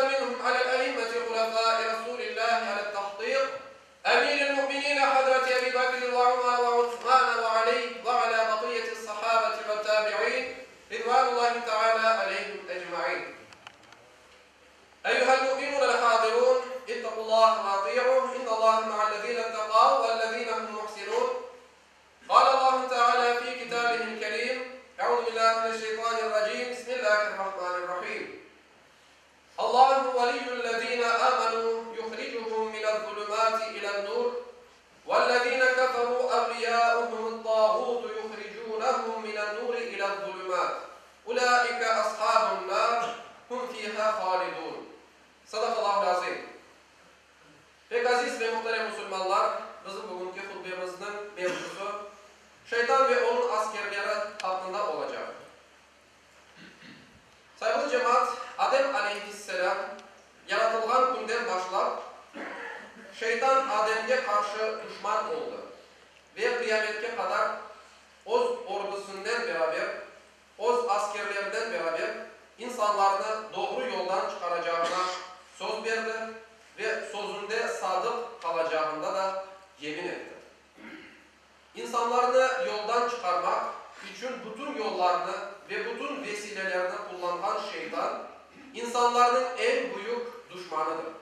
منهم على الأئمة خلفاء رسول الله على التحقيق أمير المؤمنين حضرة أبي بكر وعمر وعثمان وعلي وعلى بقية الصحابة والتابعين رضوان الله تعالى عليهم أجمعين. أيها المؤمنون الحاضرون اتقوا الله وأطيعوه إن الله مع الذين اتقوا والذين هم محسنون. قال الله تعالى في كتابه الكريم أعوذ بالله من الشيطان الرجيم بسم الله الرحمن الرحيم. الله ولي الذين آمنوا يخرجهم من الظلمات إلى النور والذين كفروا أولياؤهم الطاغوت يخرجونهم من النور إلى الظلمات أولئك أصحاب النار هم فيها خالدون. Sadakallahu azim. Pek aziz ve muhterem Müslümanlar, bizim bugünkü hutbemizin mevzusu şeytan ve onun askerleri hakkında olacak. Sayılı cemaat, Adem aleyhisselam yaratılgan günden başlap şeytan Adem'e karşı düşman oldu. Ve kıyametke kadar Oz ordusundan beraber, Oz askerlerden beraber insanlarını doğru yoldan çıkaracağına söz verdi ve sözünde sadık kalacağında da yemin etti. İnsanlarını yoldan çıkarmak için bütün yollarını ve bütün vesilelerini kullanan şeytan, insanların en büyük düşmanıdır.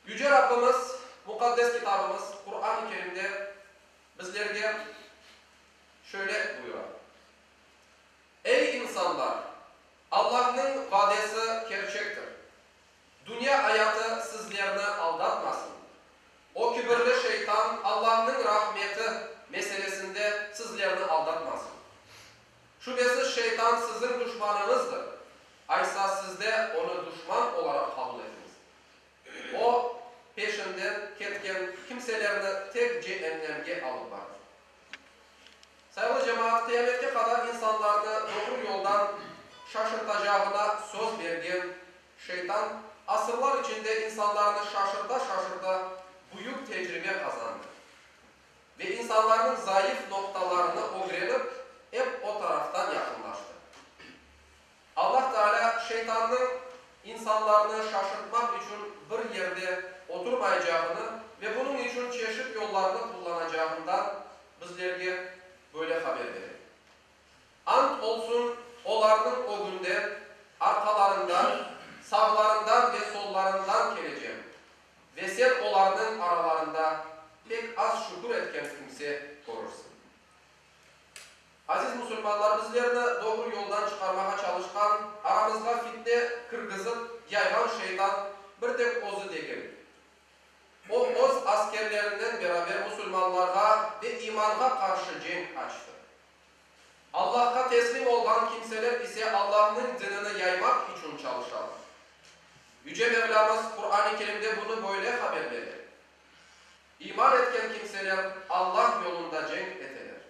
Yüce Rabbimiz, mukaddes kitabımız Kur'an-ı Kerim'de bizlerge şöyle buyuruyor. Ey insanlar! Allah'ın vadesi gerçektir. Dünya hayatı sizlerini aldatmasın. O kibirli şeytan Allah'ın rahmeti meselesinde sizlerini aldatmasın. Şüphesiz şeytan sizin düşmanınızdır. Aysa siz de onu düşman olarak kabul ediniz. O peşinden ketken kimselerini tek cehennemge alıp var. Sayılı cemaat, kıyamete kadar insanlarını doğru yoldan şaşırtacağına söz verdiğin şeytan, asırlar içinde insanlarını şaşırta büyük tecrübe kazandı. Ve insanların zayıf noktalarını öğrenip hep o taraftan yakınlaştı. Allah Teala şeytanın insanlarını şaşırtmak için bir yerde oturmayacağını ve bunun için çeşitli yollarını kullanacağından bizlerge böyle haber verir. Ant olsun onların o günde arkalarından, sağlarından ve sollarından geleceğim. Ve sen onların aralarında pek az şükür etken kimse görürsün. Aziz Müslümanlar, bizlerini doğru yoldan çıkarmaya çalışkan, aramızda fitne kırgızıp yaygan şeytan bir tek ozu değil. O oz askerlerinden beraber Müslümanlara ve imana karşı cenk açtı. Allah'a teslim olan kimseler ise Allah'ın dinini yaymak için çalışırlar. Yüce Mevlamız Kur'an-ı Kerim'de bunu böyle haber verir. İman etken kimseler Allah yolunda cenk ederler.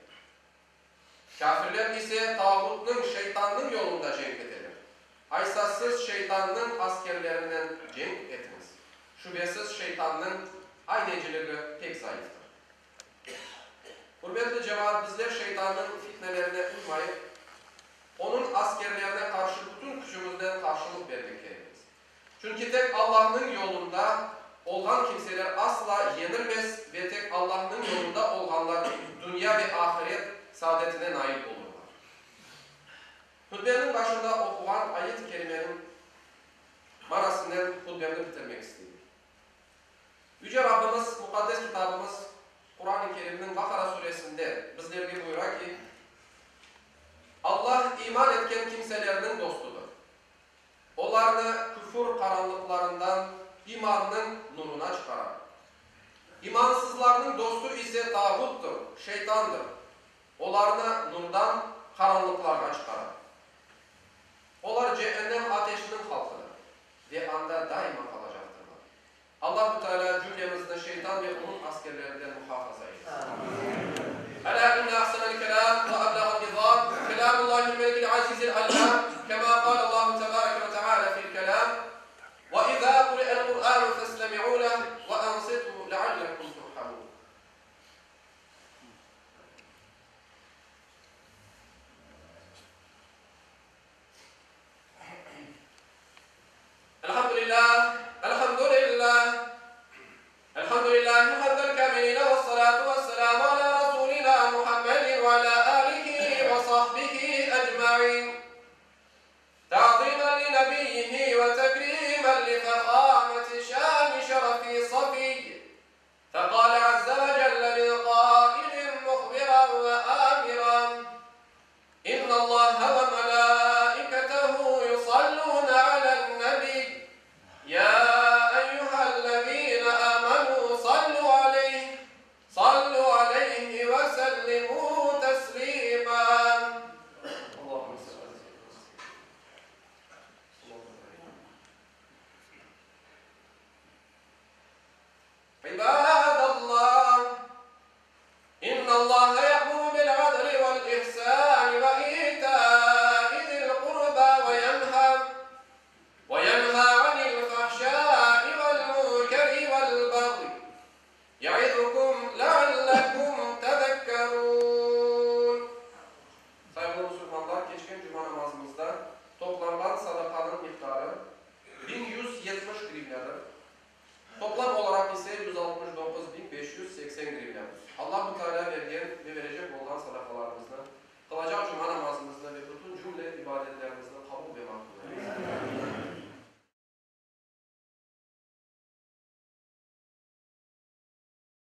Kafirler ise tağutun, şeytanın yolunda cenk ederler. Aysa siz şeytanın askerlerinden cenk etiniz. Şüphesiz şeytanın ayneciliği pek zayıftır. Hürmetli cemaat, bizler şeytanın fitnelerine uymayıp, onun askerlerine karşı bütün gücümüzden karşılık vermekteyiz. Çünkü tek Allah'ın yolunda olan kimseler asla yenilmez ve tek Allah'ın yolunda olanlar dünya ve ahiret saadetine nail olurlar. Hutbenin başında okulan ayet-i kerimenin manasından hutbemi bitirmek istiyorum. Yüce Rabbimiz, mukaddes kitabımız Kur'an-ı Kerim'in Bakara suresinde bizlerge buyurar ki Allah iman etken kimselerinin dostudur. Onlarını küfür karanlıklarından imanın nuruna çıkarar. İmansızlarının dostu ise tağuttur, şeytandır. Onlarını nurdan karanlıklarına çıkarar.